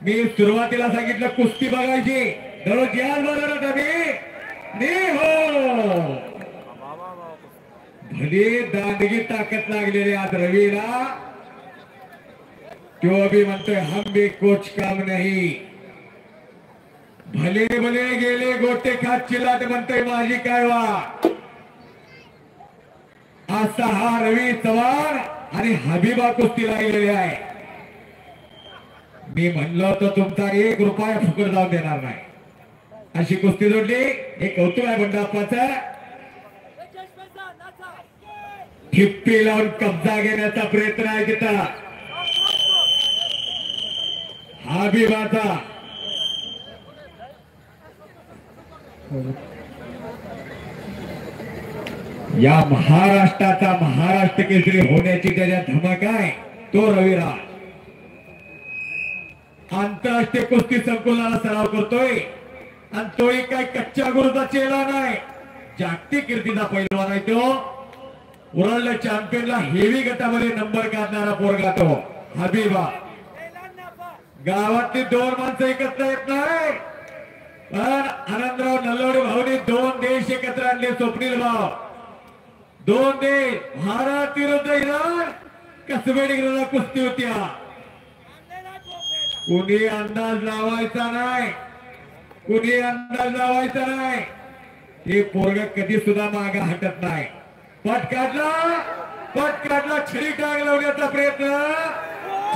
मी सुरुवातीला सांगितलं कुस्ती बघायची दररोज याल बरोबर तुम्ही हो भले दांडगी ताकद लागलेली आज रवीला तो अभी म्हणतोय हम भी कुछ काम नहीं भले भले गेले गोटे खात चिल्लाट म्हणतोय माझी काय वा असा हा रवी चव्हाण आणि हबीबा कुस्ती लागलेली आहे. मी म्हणलं होतं तुमचा 1 रुपया फुकट जाऊन देणार नाही अशी कुस्ती जोडली. हे कौतुक आहे बंडाप्पाचं. ठिप्पी लावून कब्जा घेण्याचा प्रयत्न आहे तिथं हबीबाचा. या महाराष्ट्राचा महाराष्ट्र केसरी होण्याची त्याच्या धमक आहे तो रविराज. आंतरराष्ट्रीय कुस्ती संकुलाला सराव करतोय आणि तोही काय कच्च्या गुरुचा चेला नाही. जागतिक कीर्तीचा पैलवान आहे तो. वर्ल्ड चॅम्पियनला हेवी गटामध्ये नंबर काढणारा पोरगा तो हबीबा. गावातली 2 माणसं एकत्र येत नाही पण आनंदराव नल्लोडे भाऊनी 2 देश एकत्र आणले. स्वप्नील भाऊ 2 देश भारत विरुद्ध इराण कसबेड विरुद्ध कुस्ती होत्या. कुणी अंदाज लावायचा नाही कुणी अंदाज लावायचा नाही. हे पोरग कधी सुद्धा मागे हटत नाही. पट काढला छडी टांग लावण्याचा प्रयत्न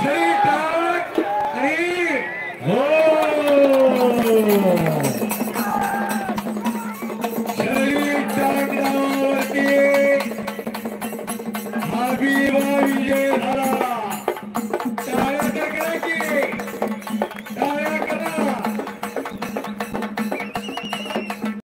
छडी टांग